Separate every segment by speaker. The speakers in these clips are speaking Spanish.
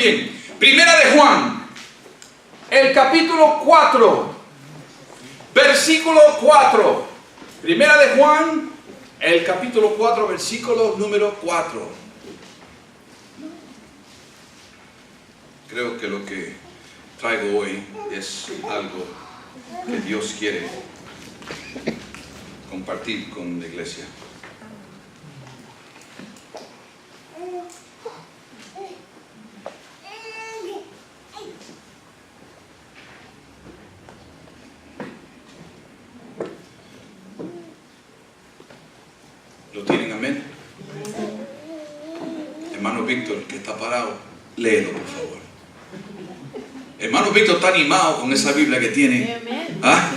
Speaker 1: Bien, Primera de Juan, el capítulo 4, versículo 4. Primera de Juan, el capítulo 4, versículo número 4. Creo que lo que traigo hoy es algo que Dios quiere compartir con la iglesia. ¿Lo tienen? Amén. Hermano Víctor, que está parado, léelo por favor. Hermano Víctor está animado con esa Biblia que tiene. ¿Ah?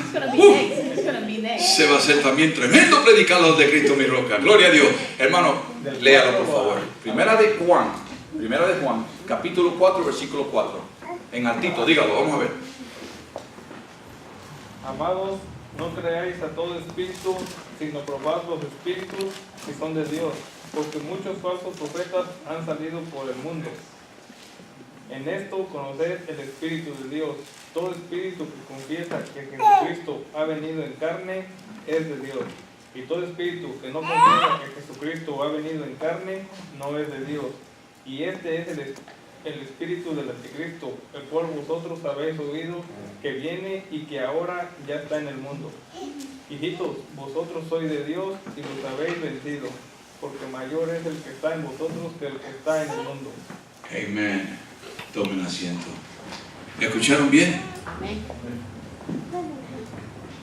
Speaker 1: Se va a hacer también tremendo predicador de Cristo mi roca. Gloria a Dios. Hermano, léalo por favor. Primera de Juan, capítulo 4, versículo 4. En altito, dígalo, vamos a ver.
Speaker 2: Amados, no creáis a todo espíritu, sino probad los espíritus que son de Dios, porque muchos falsos profetas han salido por el mundo. En esto conoced el Espíritu de Dios. Todo espíritu que confiesa que Jesucristo ha venido en carne es de Dios. Y todo espíritu que no confiesa que Jesucristo ha venido en carne no es de Dios. Y este es el espíritu del anticristo, el cual vosotros habéis oído que viene y que ahora ya está en el mundo. Hijitos, vosotros sois de Dios y los habéis vencido, porque mayor es el que está en vosotros que el que está en el mundo.
Speaker 1: Amén. Tomen asiento. ¿Me escucharon bien?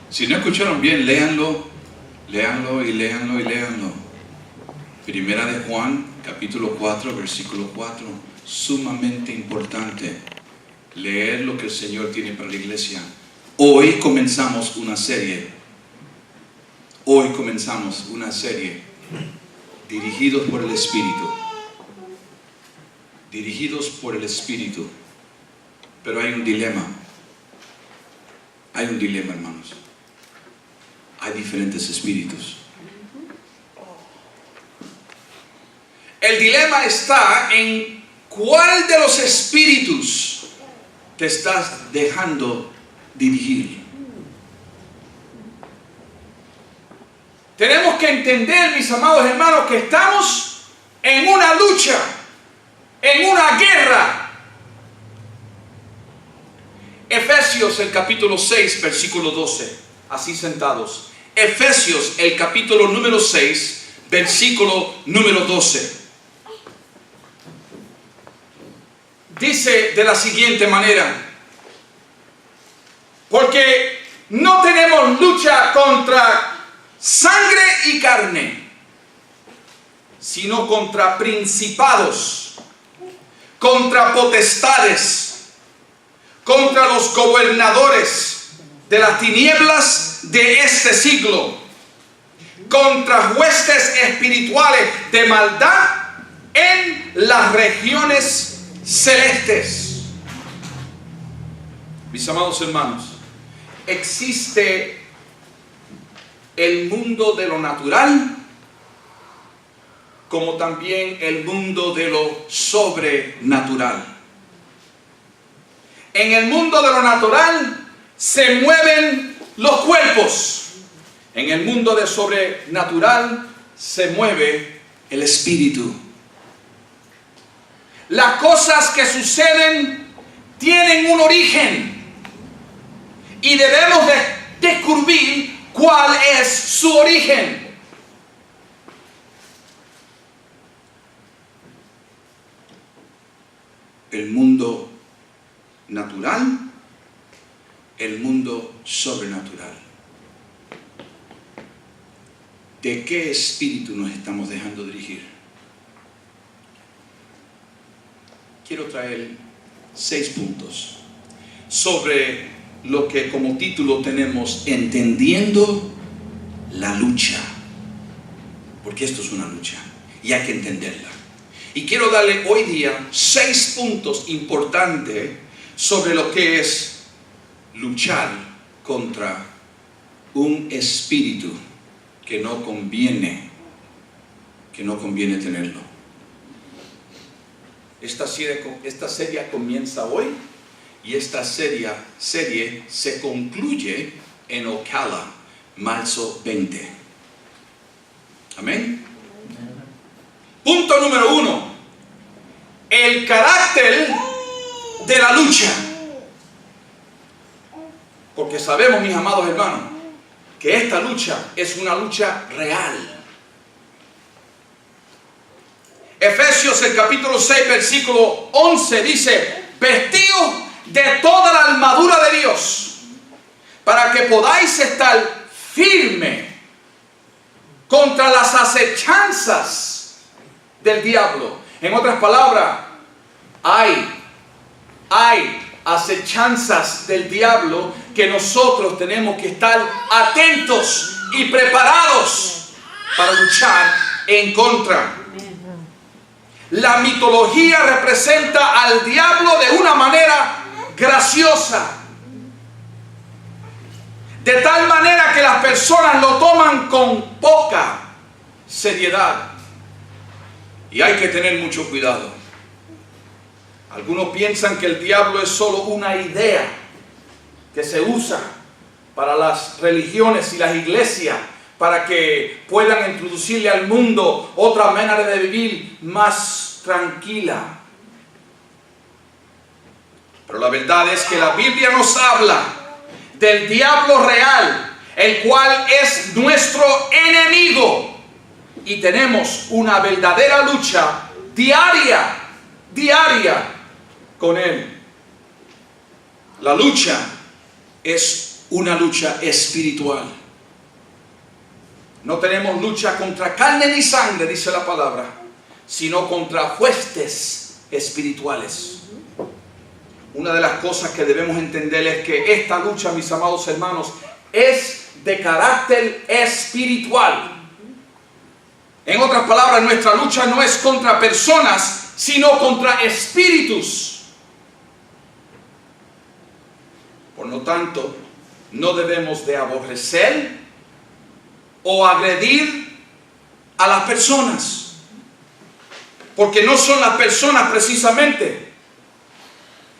Speaker 1: Si no escucharon bien, léanlo y léanlo. Primera de Juan, capítulo 4, versículo 4. Sumamente importante leer lo que el Señor tiene para la iglesia. Hoy comenzamos una serie. Dirigidos por el Espíritu. Pero hay un dilema, hermanos. Hay diferentes espíritus. El dilema está en cuál de los espíritus te estás dejando dirigir. Tenemos que entender, mis amados hermanos, que estamos en una lucha, en una guerra. Efesios, el capítulo 6, versículo 12. Así sentados. Efesios, el capítulo número 6, versículo número 12. Dice de la siguiente manera: porque no tenemos lucha contra sangre y carne, sino contra principados, contra potestades, contra los gobernadores de las tinieblas de este siglo, contra huestes espirituales de maldad en las regiones celestes. Mis amados hermanos, existe el mundo de lo natural, como también el mundo de lo sobrenatural. En el mundo de lo natural se mueven los cuerpos. En el mundo de sobrenatural se mueve el espíritu. Las cosas que suceden tienen un origen y debemos de descubrir cuál es su origen. El mundo natural, el mundo sobrenatural. ¿De qué espíritu nos estamos dejando dirigir? Quiero traer 6 puntos sobre lo que como título tenemos: entendiendo la lucha. Porque esto es una lucha y hay que entenderla. Y quiero darle hoy día 6 puntos importantes sobre lo que es luchar contra un espíritu que no conviene tenerlo. Esta serie comienza hoy y esta serie se concluye en Ocala, marzo 20. Amén. Punto número 1. El carácter de la lucha. Porque sabemos, mis amados hermanos, que esta lucha es una lucha real. Efesios, el capítulo 6, versículo 11 dice: vestidos de toda la armadura de Dios, para que podáis estar firme contra las acechanzas del diablo. En otras palabras, hay acechanzas del diablo que nosotros tenemos que estar atentos y preparados para luchar en contra. La mitología representa al diablo de una manera graciosa, de tal manera que las personas lo toman con poca seriedad. Y hay que tener mucho cuidado. Algunos piensan que el diablo es solo una idea que se usa para las religiones y las iglesias para que puedan introducirle al mundo otra manera de vivir más tranquila. Pero la verdad es que la Biblia nos habla del diablo real, el cual es nuestro enemigo, y tenemos una verdadera lucha diaria con él. La lucha es una lucha espiritual. No tenemos lucha contra carne ni sangre, dice la palabra, sino contra huestes espirituales. Una de las cosas que debemos entender es que esta lucha, mis amados hermanos, es de carácter espiritual. En otras palabras, nuestra lucha no es contra personas, sino contra espíritus. Por lo tanto, no debemos de aborrecer o agredir a las personas, porque no son las personas precisamente,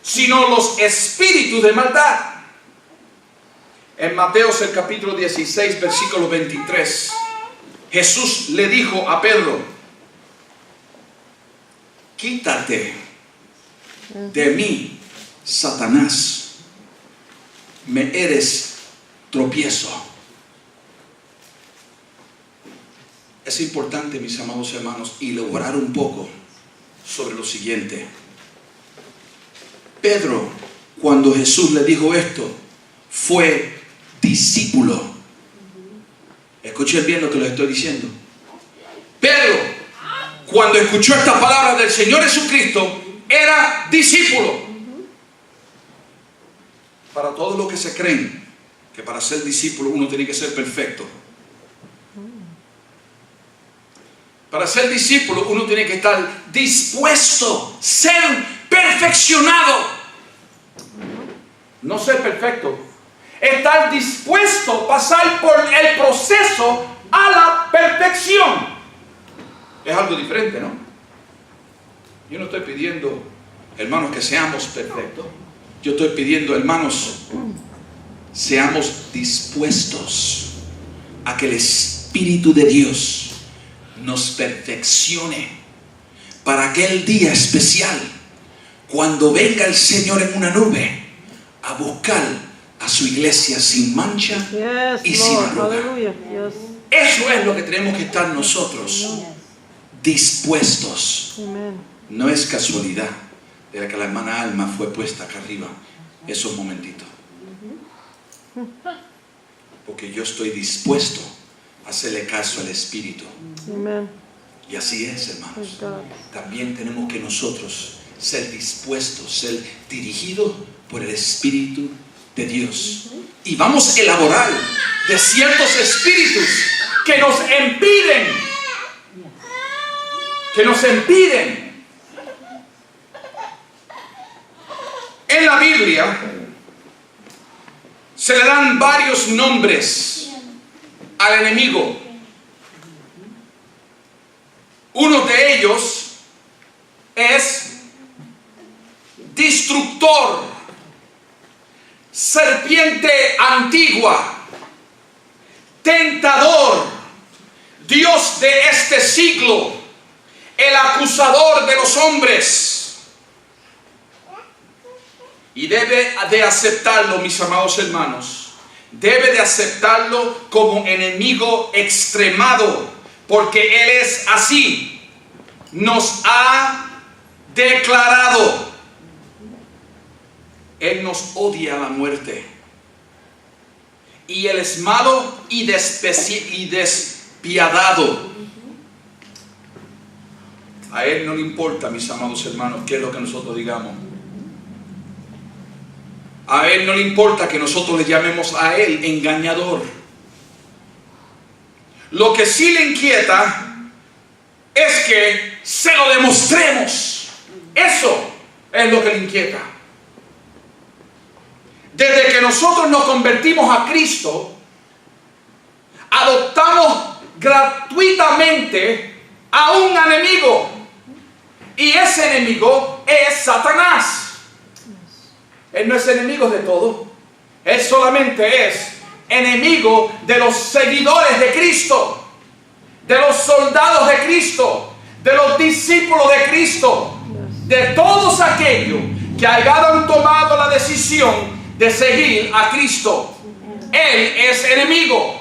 Speaker 1: sino los espíritus de maldad. En Mateos, el capítulo 16, versículo 23, Jesús le dijo a Pedro: quítate de mí, Satanás, me eres tropiezo. Es importante, mis amados hermanos, elaborar un poco sobre lo siguiente. Pedro, cuando Jesús le dijo esto, fue discípulo. Escuchen bien lo que les estoy diciendo. Pedro, cuando escuchó esta palabra del Señor Jesucristo, era discípulo. Para todos los que se creen que para ser discípulo uno tiene que ser perfecto. Para ser discípulo uno tiene que estar dispuesto, ser perfeccionado. No ser perfecto, estar dispuesto a pasar por el proceso a la perfección. Es algo diferente, ¿no? Yo no estoy pidiendo, hermanos, que seamos perfectos. Yo estoy pidiendo, hermanos, seamos dispuestos a que el Espíritu de Dios nos perfeccione para aquel día especial, cuando venga el Señor en una nube a buscar a su iglesia sin mancha y sin arruga. Eso es lo que tenemos que estar nosotros dispuestos. No es casualidad de que la hermana Alma fue puesta acá arriba esos momentitos, porque yo estoy dispuesto a hacerle caso al Espíritu. Y así es, hermanos. También tenemos que nosotros ser dispuestos, ser dirigidos por el Espíritu de Dios. Y vamos a elaborar de ciertos espíritus que nos impiden. En la Biblia se le dan varios nombres al enemigo. Uno de ellos es destructor, serpiente antigua, tentador, Dios de este siglo, el acusador de los hombres. Y debe de aceptarlo, mis amados hermanos. Debe de aceptarlo como enemigo extremado, porque Él es así. Nos ha declarado. Él nos odia a la muerte. Y Él es malo y despiadado. A Él no le importa, mis amados hermanos, qué es lo que nosotros digamos. A Él no le importa que nosotros le llamemos a Él engañador. Lo que sí le inquieta es que se lo demostremos. Eso es lo que le inquieta. Desde que nosotros nos convertimos a Cristo, adoptamos gratuitamente a un enemigo. Y ese enemigo es Satanás. Él no es enemigo de todo. Él solamente es enemigo de los seguidores de Cristo, de los soldados de Cristo, de los discípulos de Cristo, de todos aquellos que hayan tomado la decisión de seguir a Cristo. Él es enemigo.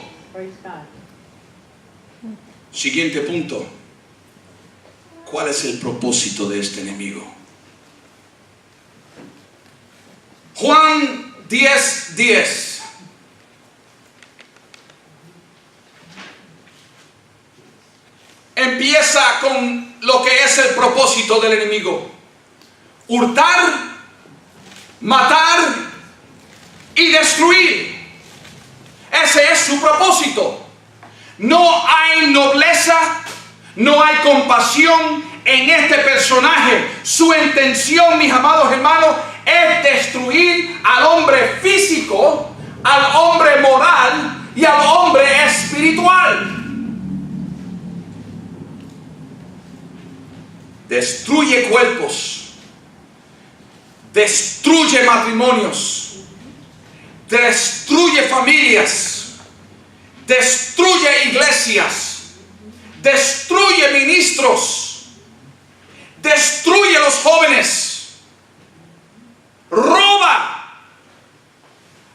Speaker 1: Siguiente punto. ¿Cuál es el propósito de este enemigo? Juan 10:10. Empieza con lo que es el propósito del enemigo: hurtar, matar y destruir. Ese es su propósito. No hay nobleza, no hay compasión en este personaje. Su intención, mis amados hermanos, es destruir al hombre físico, al hombre moral y al hombre espiritual. Destruye cuerpos, destruye matrimonios, destruye familias, destruye iglesias, destruye ministros, destruye los jóvenes. Roba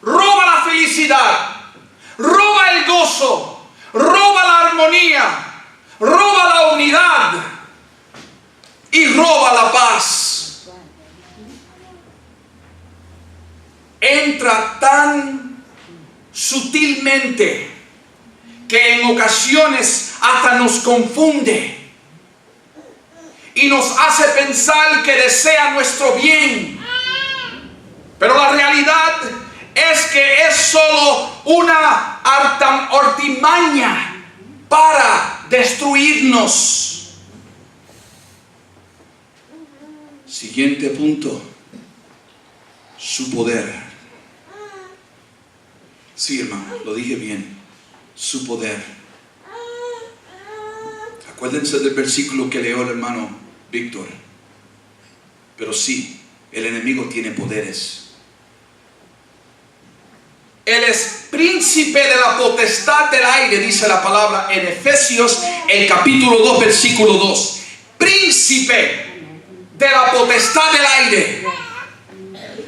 Speaker 1: la felicidad, roba el gozo, roba la armonía, roba la unidad y roba la paz. Entra tan sutilmente que en ocasiones hasta nos confunde y nos hace pensar que desea nuestro bien. Pero la realidad es que es solo una artimaña para destruirnos. Siguiente punto: su poder. Sí, hermano, lo dije bien. Su poder. Acuérdense del versículo que leyó el hermano Víctor. Pero sí, el enemigo tiene poderes. Él es príncipe de la potestad del aire, dice la palabra en Efesios, el capítulo 2, versículo 2. Príncipe de la potestad del aire.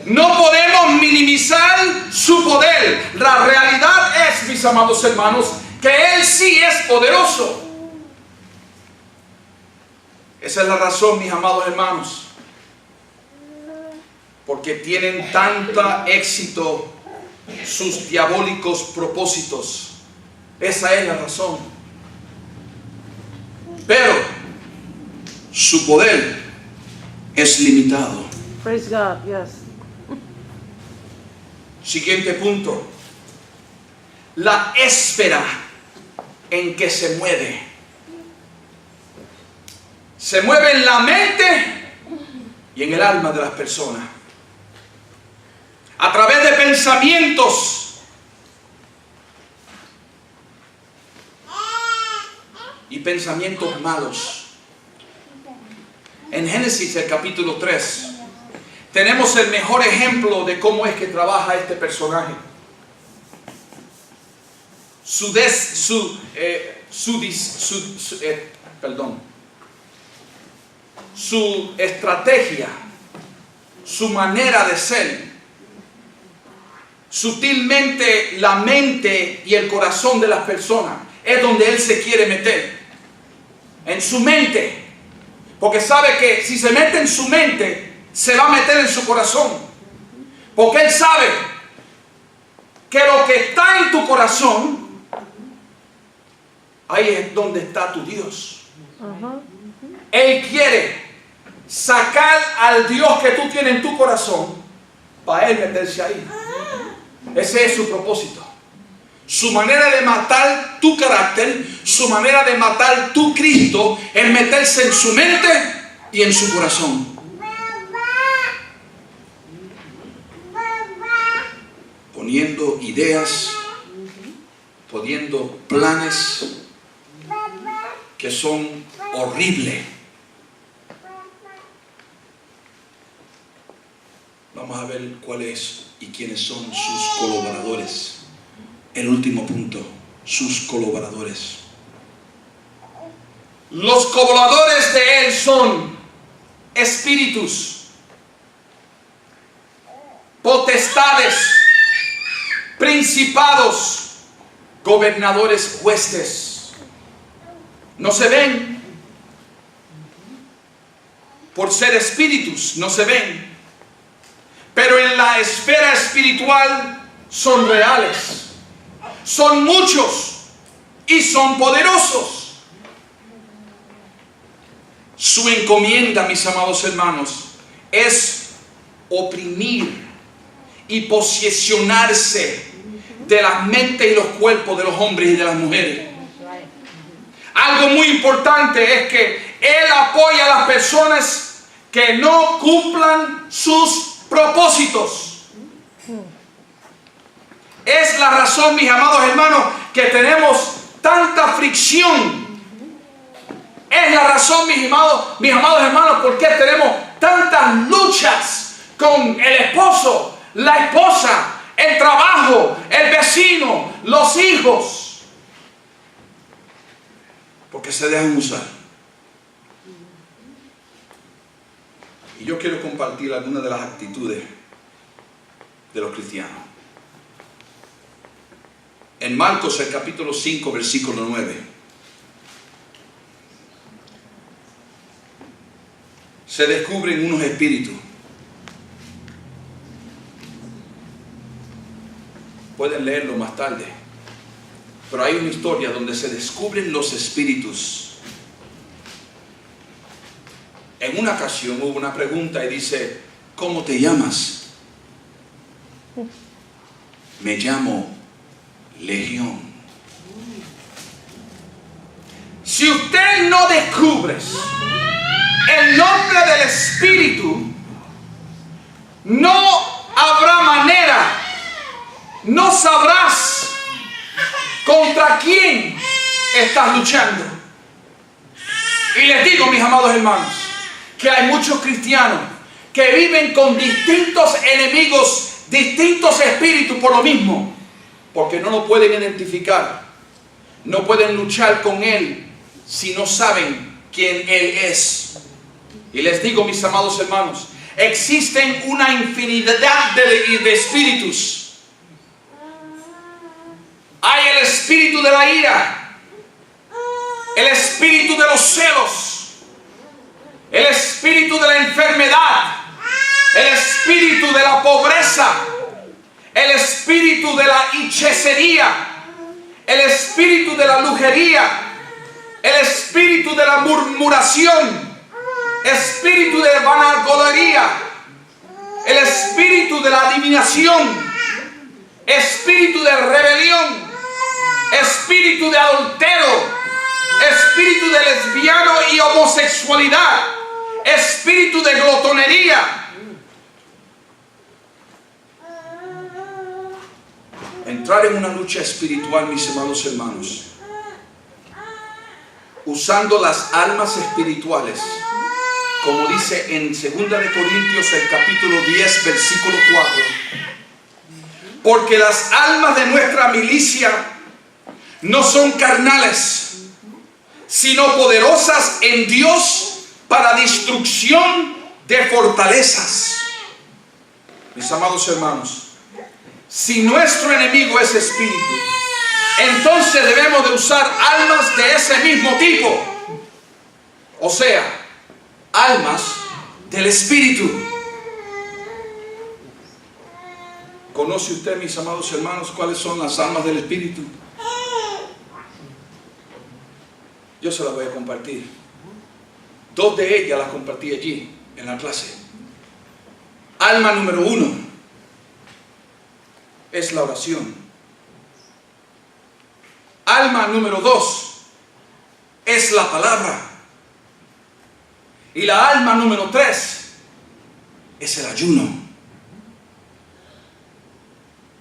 Speaker 1: No podemos minimizar su poder. La realidad es, mis amados hermanos, que Él sí es poderoso. Esa es la razón, mis amados hermanos, porque tienen tanto éxito sus diabólicos propósitos. Esa es la razón. Pero su poder es limitado.
Speaker 3: Praise God, yes.
Speaker 1: Siguiente punto: la esfera en que se mueve. Se mueve en la mente y en el alma de las personas. A través de pensamientos y pensamientos malos. En Génesis, el capítulo 3, tenemos el mejor ejemplo de cómo es que trabaja este personaje. Su estrategia, su manera de ser, sutilmente la mente y el corazón de las personas es donde él se quiere meter, en su mente, porque sabe que si se mete en su mente se va a meter en su corazón, porque él sabe que lo que está en tu corazón, ahí es donde está tu Dios. Él quiere sacar al Dios que tú tienes en tu corazón para él meterse ahí. Ese es su propósito. Su manera de matar tu carácter, su manera de matar tu Cristo, es meterse en su mente y en su corazón. Poniendo ideas, poniendo planes que son horribles. Vamos a ver cuál es y quiénes son sus colaboradores. El último punto, sus colaboradores. Los colaboradores de él son espíritus, potestades, principados, gobernadores, huestes. No se ven por ser espíritus, no se ven, pero en la esfera espiritual son reales, son muchos y son poderosos. Su encomienda, mis amados hermanos, es oprimir y posesionarse de las mentes y los cuerpos de los hombres y de las mujeres. Algo muy importante es que él apoya a las personas que no cumplan sus propósitos. Es la razón, mis amados hermanos, que tenemos tanta fricción. Es la razón, mis amados hermanos, por qué tenemos tantas luchas con el esposo, la esposa, el trabajo, el vecino, los hijos. Porque se dejan usar. Y yo quiero compartir algunas de las actitudes de los cristianos. En Marcos, el capítulo 5, versículo 9. Se descubren unos espíritus. Pueden leerlo más tarde. Pero hay una historia donde se descubren los espíritus. En una ocasión hubo una pregunta y dice: ¿cómo te llamas? Me llamo Legión. Si usted no descubre el nombre del espíritu, no habrá manera, no sabrás contra quién estás luchando. Y les digo, mis amados hermanos, que hay muchos cristianos que viven con distintos enemigos, distintos espíritus por lo mismo, porque no lo pueden identificar, no pueden luchar con él si no saben quién él es. Y les digo, mis amados hermanos, existen una infinidad de espíritus. Hay el espíritu de la ira, el espíritu de los celos, el espíritu de la enfermedad, el espíritu de la pobreza, el espíritu de la hechicería, el espíritu de la brujería, el espíritu de la murmuración, espíritu de vanagloria, el espíritu de la adivinación, espíritu de rebelión, espíritu de adulterio, espíritu de lesbiano y homosexualidad, espíritu de glotonería. Entrar en una lucha espiritual, mis amados hermanos, usando las almas espirituales como dice en 2 de Corintios el capítulo 10 versículo 4, porque las almas de nuestra milicia no son carnales, sino poderosas en Dios para destrucción de fortalezas. Mis amados hermanos, si nuestro enemigo es espíritu, entonces debemos de usar almas de ese mismo tipo, o sea, almas del espíritu. ¿Conoce usted, mis amados hermanos, cuáles son las almas del espíritu? Yo se las voy a compartir. 2 de ellas las compartí allí en la clase. Alma número 1 es la oración. Alma número 2 es la palabra. Y la alma número 3 es el ayuno.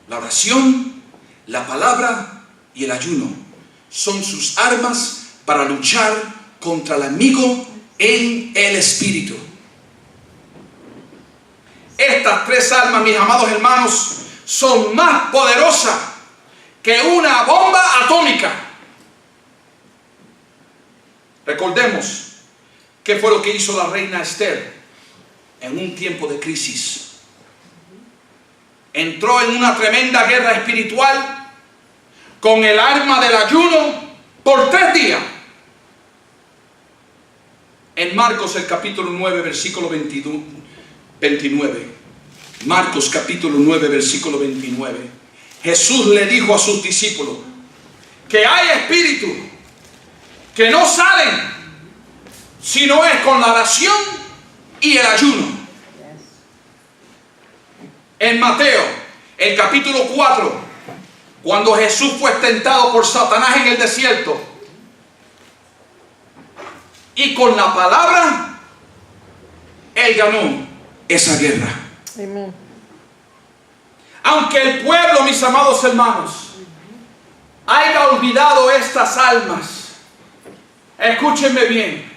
Speaker 1: La oración, la palabra y el ayuno son sus armas para luchar contra el enemigo en el espíritu. Estas 3 almas, mis amados hermanos, son más poderosas que una bomba atómica. Recordemos qué fue lo que hizo la reina Esther en un tiempo de crisis. Entró en una tremenda guerra espiritual con el arma del ayuno por 3 días. En Marcos el capítulo 9 versículo 29. Marcos capítulo 9 versículo 29. Jesús le dijo a sus discípulos que hay espíritus que no salen si no es con la oración y el ayuno. En Mateo el capítulo 4, cuando Jesús fue tentado por Satanás en el desierto, y con la palabra él ganó esa guerra.
Speaker 3: Amén.
Speaker 1: Aunque el pueblo, mis amados hermanos, haya olvidado estas almas, escúchenme bien,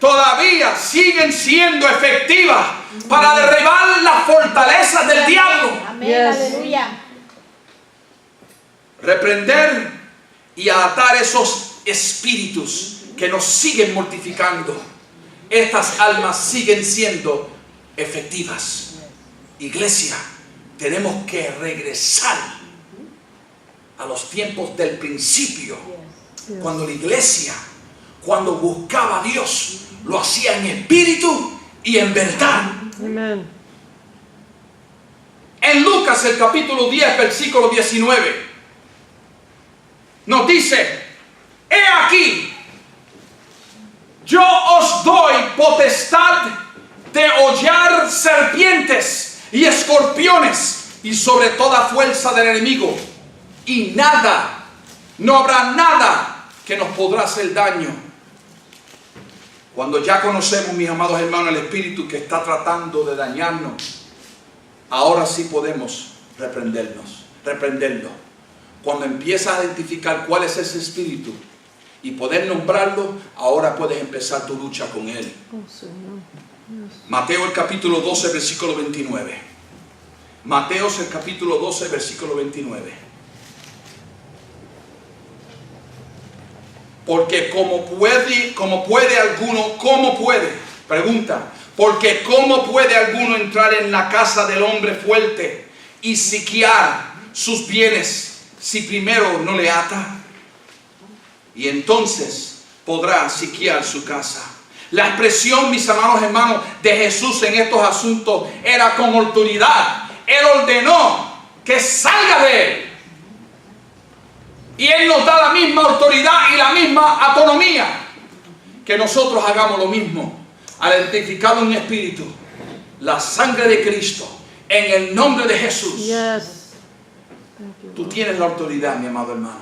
Speaker 1: todavía siguen siendo efectivas para derribar las fortalezas del diablo.
Speaker 4: Amén,
Speaker 3: Yes.
Speaker 4: aleluya.
Speaker 1: Reprender y atar esos espíritus que nos siguen mortificando. Estas almas siguen siendo efectivas. Iglesia, tenemos que regresar a los tiempos del principio, cuando la iglesia, cuando buscaba a Dios, lo hacía en espíritu y en verdad.
Speaker 3: Amén.
Speaker 1: En Lucas el capítulo 10 versículo 19 nos dice: he aquí, yo os doy potestad de hollar serpientes y escorpiones y sobre toda fuerza del enemigo, y nada, no habrá nada que nos podrá hacer daño. Cuando ya conocemos, mis amados hermanos, el espíritu que está tratando de dañarnos, ahora sí podemos reprenderlo. Cuando empiezas a identificar cuál es ese espíritu y poder nombrarlo, ahora puedes empezar tu lucha con él.
Speaker 3: Oh, Señor. Yes.
Speaker 1: Mateo el capítulo 12 versículo 29. Mateo el capítulo 12 versículo 29. Porque ¿cómo puede alguno? Pregunta. Porque ¿cómo puede alguno entrar en la casa del hombre fuerte y sitiar sus bienes si primero no le ata? Y entonces podrá sitiar su casa. La expresión, mis amados hermanos, de Jesús en estos asuntos era con autoridad. Él ordenó que salga de él. Y Él nos da la misma autoridad y la misma autonomía. Que nosotros hagamos lo mismo. Al identificar un espíritu, la sangre de Cristo, en el nombre de Jesús.
Speaker 3: Yes. Thank you,
Speaker 1: Tú
Speaker 3: Lord.
Speaker 1: tienes la autoridad, mi amado hermano,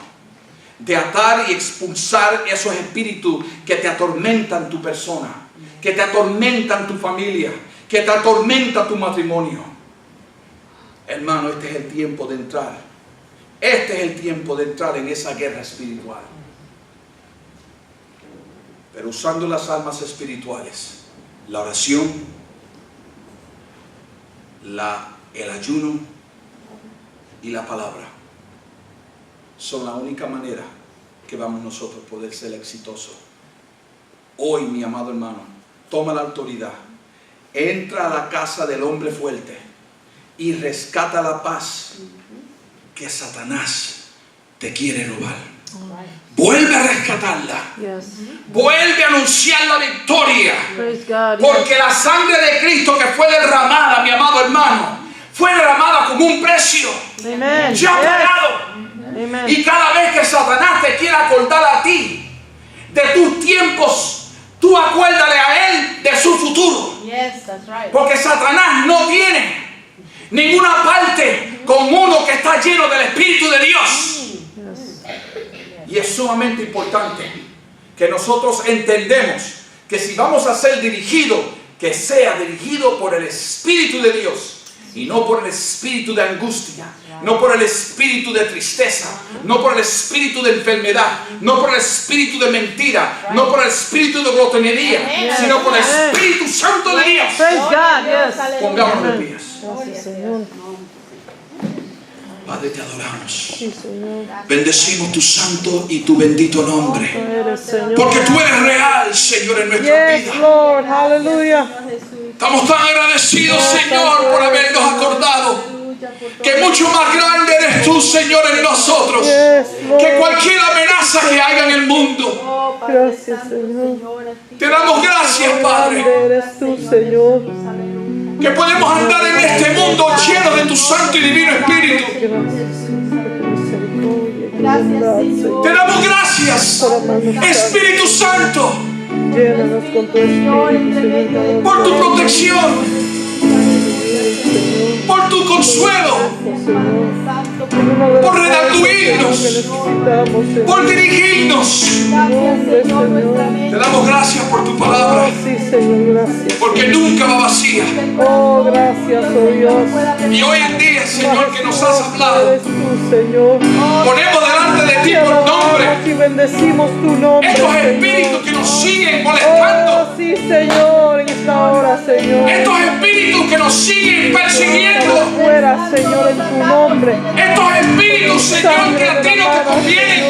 Speaker 1: de atar y expulsar esos espíritus que te atormentan tu persona, que te atormentan tu familia, que te atormenta tu matrimonio. Hermano, este es el tiempo de entrar. Este es el tiempo de entrar en esa guerra espiritual. Pero usando las armas espirituales la oración, el ayuno y la palabra son la única manera que vamos nosotros a poder ser exitosos. Hoy, mi amado hermano, toma la autoridad, entra a la casa del hombre fuerte y rescata la paz que Satanás te quiere robar. Vuelve a rescatarla.
Speaker 3: Yes.
Speaker 1: Vuelve a anunciar la victoria.
Speaker 3: Praise God.
Speaker 1: Porque la sangre de Cristo que fue derramada, mi amado hermano, fue derramada como un precio.
Speaker 3: Amen.
Speaker 1: Se ha
Speaker 3: Yes.
Speaker 1: pagado.
Speaker 3: Amen.
Speaker 1: Y cada vez que Satanás te quiera acordar a ti de tus tiempos, tú acuérdale a él de su futuro.
Speaker 4: Yes, that's right.
Speaker 1: Porque Satanás no tiene ninguna parte con uno que está lleno del Espíritu de Dios.
Speaker 3: Yes.
Speaker 1: Y es sumamente importante que nosotros entendemos que si vamos a ser dirigidos, que sea dirigido por el Espíritu de Dios y no por el espíritu de angustia, no por el espíritu de tristeza, no por el espíritu de enfermedad, no por el espíritu de mentira, no por el espíritu de glotonería, sino por el Espíritu Santo de Dios.
Speaker 3: Praise God. Yes.
Speaker 1: Pongámonos de pies.
Speaker 3: Gracias, Señor.
Speaker 1: Padre, te adoramos.
Speaker 3: Sí, Señor.
Speaker 1: Bendecimos tu santo y tu bendito
Speaker 3: Tú
Speaker 1: nombre.
Speaker 3: eres, Señor.
Speaker 1: Porque tú eres real, Señor, en nuestra
Speaker 3: Yes,
Speaker 1: vida.
Speaker 3: Lord. Hallelujah.
Speaker 1: Estamos tan agradecidos, Señor, por habernos acordado que mucho más grande eres tú, Señor, en nosotros
Speaker 3: Yes,
Speaker 1: que
Speaker 3: Lord.
Speaker 1: cualquier amenaza que haya en el mundo.
Speaker 4: Oh, Padre
Speaker 3: Gracias,
Speaker 4: Santo,
Speaker 3: Señor.
Speaker 1: Te damos gracias, Padre,
Speaker 3: Grande eres tú, Señor.
Speaker 4: Aleluya.
Speaker 1: que podemos andar en este mundo lleno de tu santo y divino Espíritu.
Speaker 3: Gracias, Señor, por tu misericordia, tu
Speaker 4: Gracias,
Speaker 3: bondad,
Speaker 4: Señor.
Speaker 1: Te damos gracias,
Speaker 3: por amarnos
Speaker 1: Espíritu Santo,
Speaker 3: tanto. Llénanos con tu Espíritu, Señor.
Speaker 1: por tu protección,
Speaker 3: Señor.
Speaker 1: por tu consuelo,
Speaker 3: Señor.
Speaker 4: Santo,
Speaker 1: por redarguirnos,
Speaker 3: Que necesitamos, Señor.
Speaker 1: por dirigirnos.
Speaker 4: gracias, Señor, nuestra
Speaker 1: Te
Speaker 4: mente.
Speaker 1: damos gracias por tu palabra,
Speaker 3: Oh, sí, Señor, gracias.
Speaker 1: porque nunca va vacía.
Speaker 3: Oh, gracias, oh Dios.
Speaker 1: Y hoy en día, Señor, que nos has hablado,
Speaker 3: Eres tú, Señor.
Speaker 1: ponemos delante de ti
Speaker 3: Te
Speaker 1: por nombre
Speaker 3: alabamos y bendecimos tu nombre,
Speaker 1: estos
Speaker 3: Señor.
Speaker 1: espíritus que nos siguen
Speaker 3: Oh,
Speaker 1: molestando,
Speaker 3: sí, Señor, en esta hora, Señor.
Speaker 1: estos espíritus que nos siguen persiguiendo,
Speaker 3: Fuera, Señor, en tu nombre.
Speaker 1: estos espíritus, Señor, que a ti no te convienen,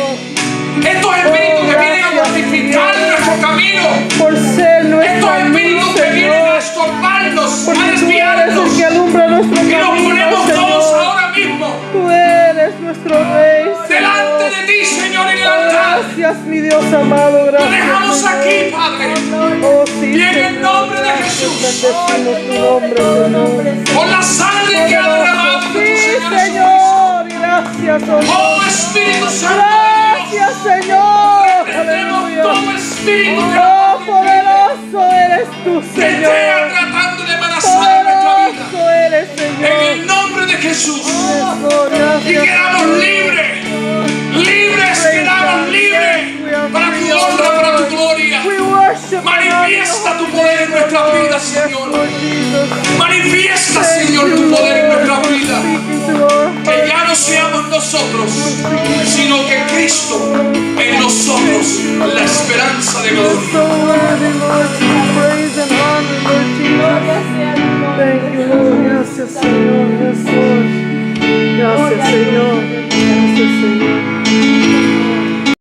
Speaker 1: estos espíritus que vienen a mortificar nuestro camino,
Speaker 3: Por ser
Speaker 1: estos
Speaker 3: nuestra luz,
Speaker 1: espíritus que vienen a
Speaker 3: Señor.
Speaker 1: estorbarnos, a
Speaker 3: Porque tú eres el
Speaker 1: desviarnos,
Speaker 3: que alumbra nuestro
Speaker 1: y nos
Speaker 3: camino,
Speaker 1: ponemos todos
Speaker 3: Señor.
Speaker 1: ahora mismo
Speaker 3: Tú eres nuestro Rey,
Speaker 1: delante
Speaker 3: Señor.
Speaker 1: de ti, Señor, en el altar.
Speaker 3: Gracias, mi Dios amado,
Speaker 1: Lo
Speaker 3: gracias,
Speaker 1: dejamos
Speaker 3: Señor.
Speaker 1: aquí, Padre,
Speaker 3: Oh, sí,
Speaker 1: y en el
Speaker 3: Señor,
Speaker 1: nombre de
Speaker 3: gracias.
Speaker 1: Jesús,
Speaker 3: Bendecimos tu nombre, Señor.
Speaker 1: con la sangre que ha derramado
Speaker 3: Sí,
Speaker 1: nuestro Señor Jesucristo.
Speaker 3: Señor, gracias, oh Dios.
Speaker 1: Oh Espíritu Santo de
Speaker 3: Gracias,
Speaker 1: Dios,
Speaker 3: Señor.
Speaker 1: reprendemos
Speaker 3: Aleluya.
Speaker 1: todo espíritu que
Speaker 3: Oh, poderoso eres tú,
Speaker 1: que esté
Speaker 3: Señor.
Speaker 1: tratando de amenazar nuestra vida.
Speaker 3: Poderoso eres,
Speaker 1: En
Speaker 3: Señor.
Speaker 1: el nombre de Jesús.
Speaker 3: Señor,
Speaker 1: Y
Speaker 3: gracias.
Speaker 1: quedamos libres. Libres, quedamos libres. Para tu honra, para tu gloria.
Speaker 3: We worship
Speaker 1: Manifiesta tu poder en nuestra vida, Señor.
Speaker 3: Lord Jesus.
Speaker 1: Manifiesta, Señor, tu poder en nuestra vida.
Speaker 3: Speaking to our
Speaker 1: Que ya no seamos nosotros, sino que Cristo en nosotros, la esperanza de
Speaker 3: so
Speaker 1: gloria.
Speaker 3: worthy, Lord, to praise and honor, Lord Jesus.
Speaker 4: Gloria sea tu nombre.
Speaker 3: Thank you, Lord. Gracias, Señor.